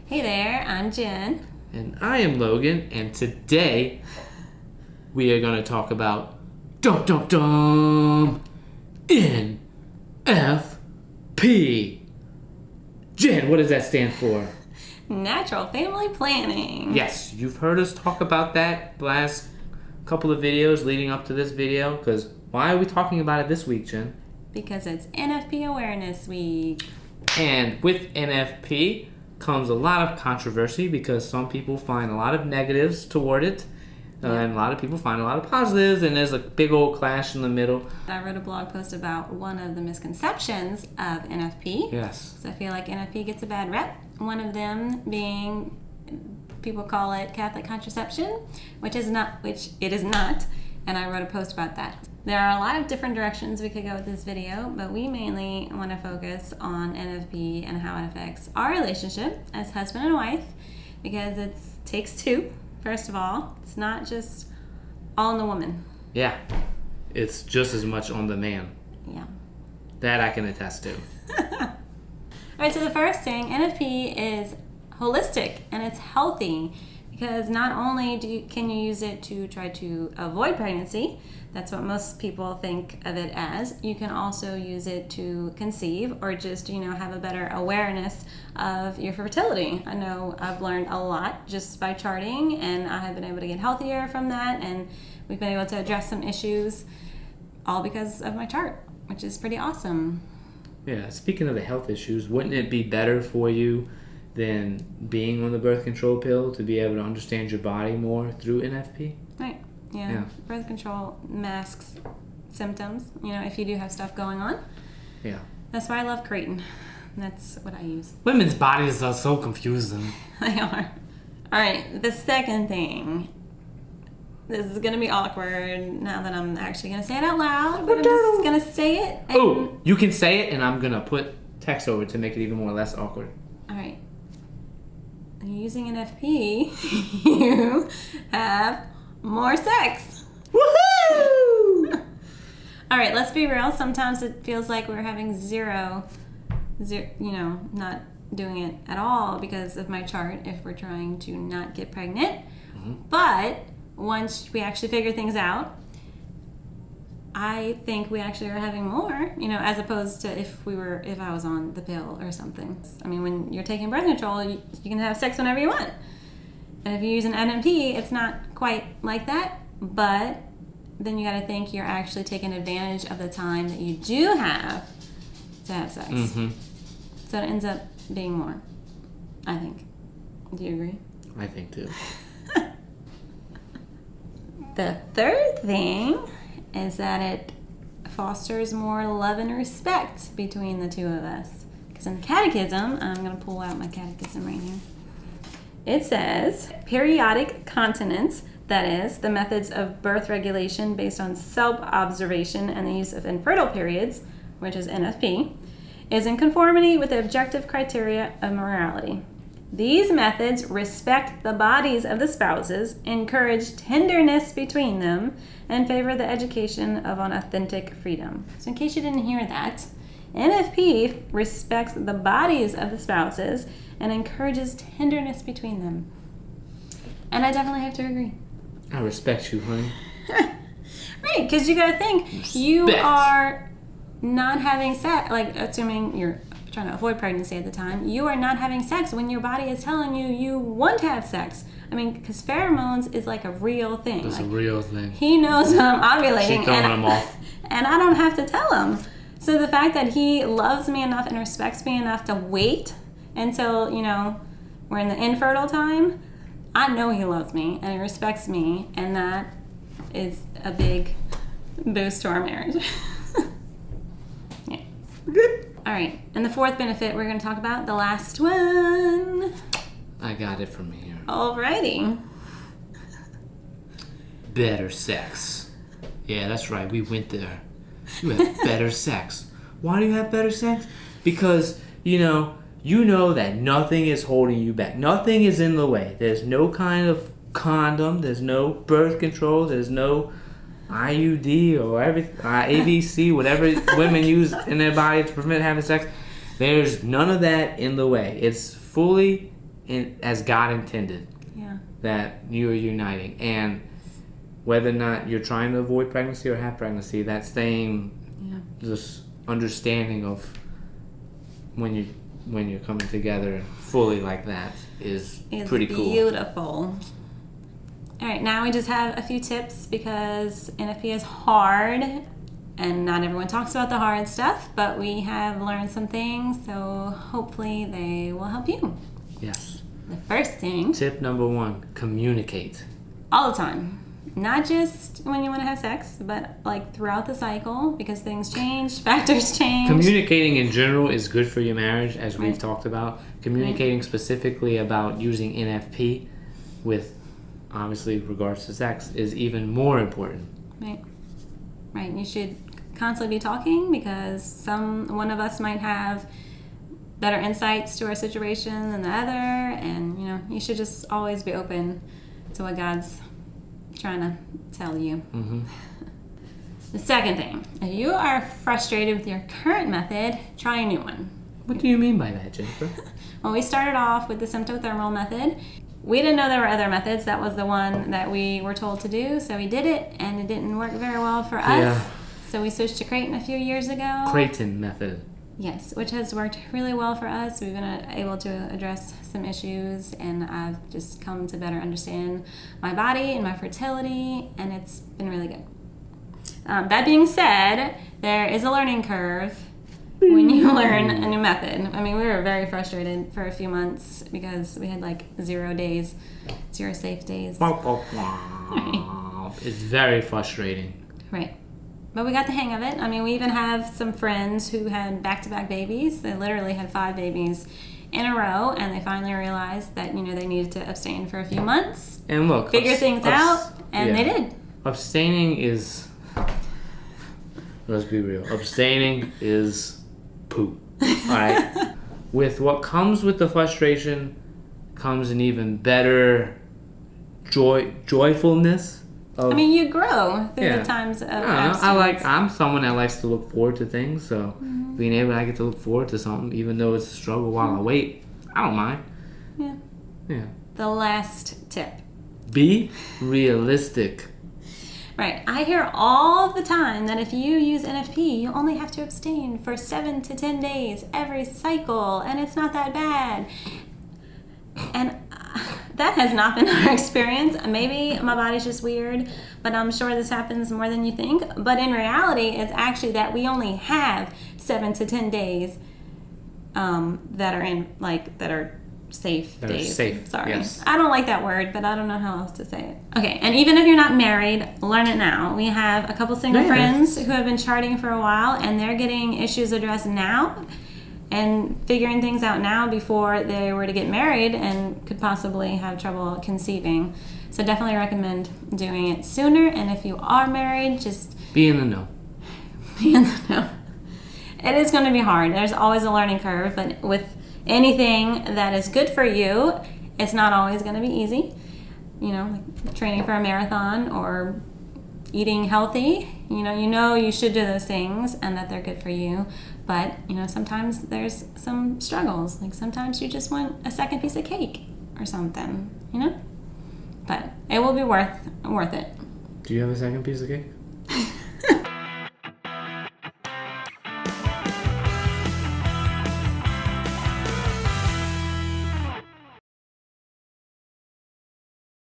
Hey there, I'm Jen. And I am Logan, and today we are going to talk about NFP. Jen, what does that stand for? Natural family planning. Yes, you've heard us talk about that the last couple of videos leading up to this video, because why are we talking about it this week, Jen? Because it's NFP Awareness Week. And with NFP comes a lot of controversy because some people find a lot of negatives toward it, and a lot of people find a lot of positives, and there's a big old clash in the middle. I wrote a blog post about one of the misconceptions of NFP. Yes. So I feel like NFP gets a bad rep. One of them being, people call it Catholic contraception, which it is not. And I wrote a post about that. There are a lot of different directions we could go with this video, but we mainly want to focus on NFP and how it affects our relationship as husband and wife, because it takes two, first of all. It's not just all on the woman. Yeah. It's just as much on the man. Yeah. That I can attest to. All right, so the first thing, NFP is holistic and it's healthy, because not only can you use it to try to avoid pregnancy, that's what most people think of it as. You can also use it to conceive or just, have a better awareness of your fertility. I know I've learned a lot just by charting, and I have been able to get healthier from that, and we've been able to address some issues all because of my chart, which is pretty awesome. Yeah, speaking of the health issues, wouldn't it be better for you than being on the birth control pill to be able to understand your body more through NFP? Right. Yeah. Birth control masks symptoms, if you do have stuff going on. Yeah. That's why I love Creighton. That's what I use. Women's bodies are so confusing. They are. All right, the second thing. This is going to be awkward now that I'm actually going to say it out loud, but I'm just going to say it. Oh, you can say it, and I'm going to put text over to make it even more less awkward. All right. Using NFP, you have more sex. Woohoo! All right, let's be real. Sometimes it feels like we're having zero, not doing it at all because of my chart if we're trying to not get pregnant. Mm-hmm. But once we actually figure things out, I think we actually are having more, as opposed to if I was on the pill or something. I mean, when you're taking birth control, you can have sex whenever you want. And if you use an NMP, it's not quite like that, but then you got to think you're actually taking advantage of the time that you do have to have sex. Mm-hmm. So it ends up being more, I think. Do you agree? I think too. The third thing is that it fosters more love and respect between the two of us. Because in the catechism, I'm going to pull out my catechism right here. It says, periodic continence, that is, the methods of birth regulation based on self-observation and the use of infertile periods, which is NFP, is in conformity with the objective criteria of morality. These methods respect the bodies of the spouses, encourage tenderness between them, and favor the education of an authentic freedom. So in case you didn't hear that, NFP respects the bodies of the spouses and encourages tenderness between them. And I definitely have to agree. I respect you, honey. Right, because you got to think, you are not having sex, like assuming you're trying to avoid pregnancy at the time, you are not having sex when your body is telling you want to have sex. I mean, because pheromones is like a real thing. It's a real thing. He knows I'm ovulating, She's throwing them off. And I don't have to tell him. So the fact that he loves me enough and respects me enough to wait until, we're in the infertile time, I know he loves me and he respects me, and that is a big boost to our marriage. Yeah. Good. All right, and the fourth benefit we're going to talk about, the last one. I got it from here. Alrighty. Better sex. Yeah, that's right. We went there. You have better sex. Why do you have better sex? Because, you know that nothing is holding you back. Nothing is in the way. There's no kind of condom. There's no birth control. There's no IUD or ABC, whatever women use in their body to prevent having sex. There's none of that in the way. It's fully as God intended. Yeah. That you are uniting, and whether or not you're trying to avoid pregnancy or have pregnancy, that same just understanding of when you're coming together fully like that is pretty cool. Beautiful. All right, now we just have a few tips because NFP is hard and not everyone talks about the hard stuff, but we have learned some things, so hopefully they will help you. Yes. The first thing. Tip number 1, communicate. All the time. Not just when you want to have sex, but like throughout the cycle because things change, factors change. Communicating in general is good for your marriage, as we've Right. talked about. Communicating specifically about using NFP with obviously regards to sex is even more important. Right. Right. You should constantly be talking because one of us might have better insights to our situation than the other, and you should just always be open to what God's trying to tell you. Mm-hmm. The second thing, if you are frustrated with your current method, try a new one. What do you mean by that, Jennifer? Well, we started off with the symptothermal method. We didn't know there were other methods. That was the one that we were told to do, so we did it, and it didn't work very well for us. Yeah. So we switched to Creighton a few years ago. Creighton method. Yes, which has worked really well for us. We've been able to address some issues, and I've just come to better understand my body and my fertility, and it's been really good. That being said, there is a learning curve when you learn a new method. I mean, we were very frustrated for a few months because we had like 0 days, 0 safe days. It's very frustrating. Right. But we got the hang of it. I mean, we even have some friends who had back-to-back babies. They literally had 5 babies in a row, and they finally realized that, they needed to abstain for a few months. And look, figure things out, and they did. Abstaining is, let's be real, abstaining is poop. Alright? With what comes with the frustration comes an even better joyfulness. You grow through the times of abstinence. I'm someone that likes to look forward to things, so being able to get to look forward to something, even though it's a struggle while I wait, I don't mind. Yeah. The last tip. Be realistic. Right. I hear all the time that if you use NFP, you only have to abstain for 7 to 10 days every cycle, and it's not that bad. And that has not been our experience. Maybe my body's just weird, but I'm sure this happens more than you think. But in reality, it's actually that we only have 7 to 10 days that are safe That are days. safe, Sorry. yes. I don't like that word, but I don't know how else to say it. Okay, and even if you're not married, learn it now. We have a couple single friends who have been charting for a while, and they're getting issues addressed now and figuring things out now before they were to get married and could possibly have trouble conceiving. So definitely recommend doing it sooner. And if you are married, just be in the know. Be in the know. It is going to be hard. There's always a learning curve, but with anything that is good for you, it's not always going to be easy. Like training for a marathon or eating healthy. You should do those things and that they're good for you. But, sometimes there's some struggles. Like sometimes you just want a second piece of cake or something, But it will be worth it. Do you have a second piece of cake?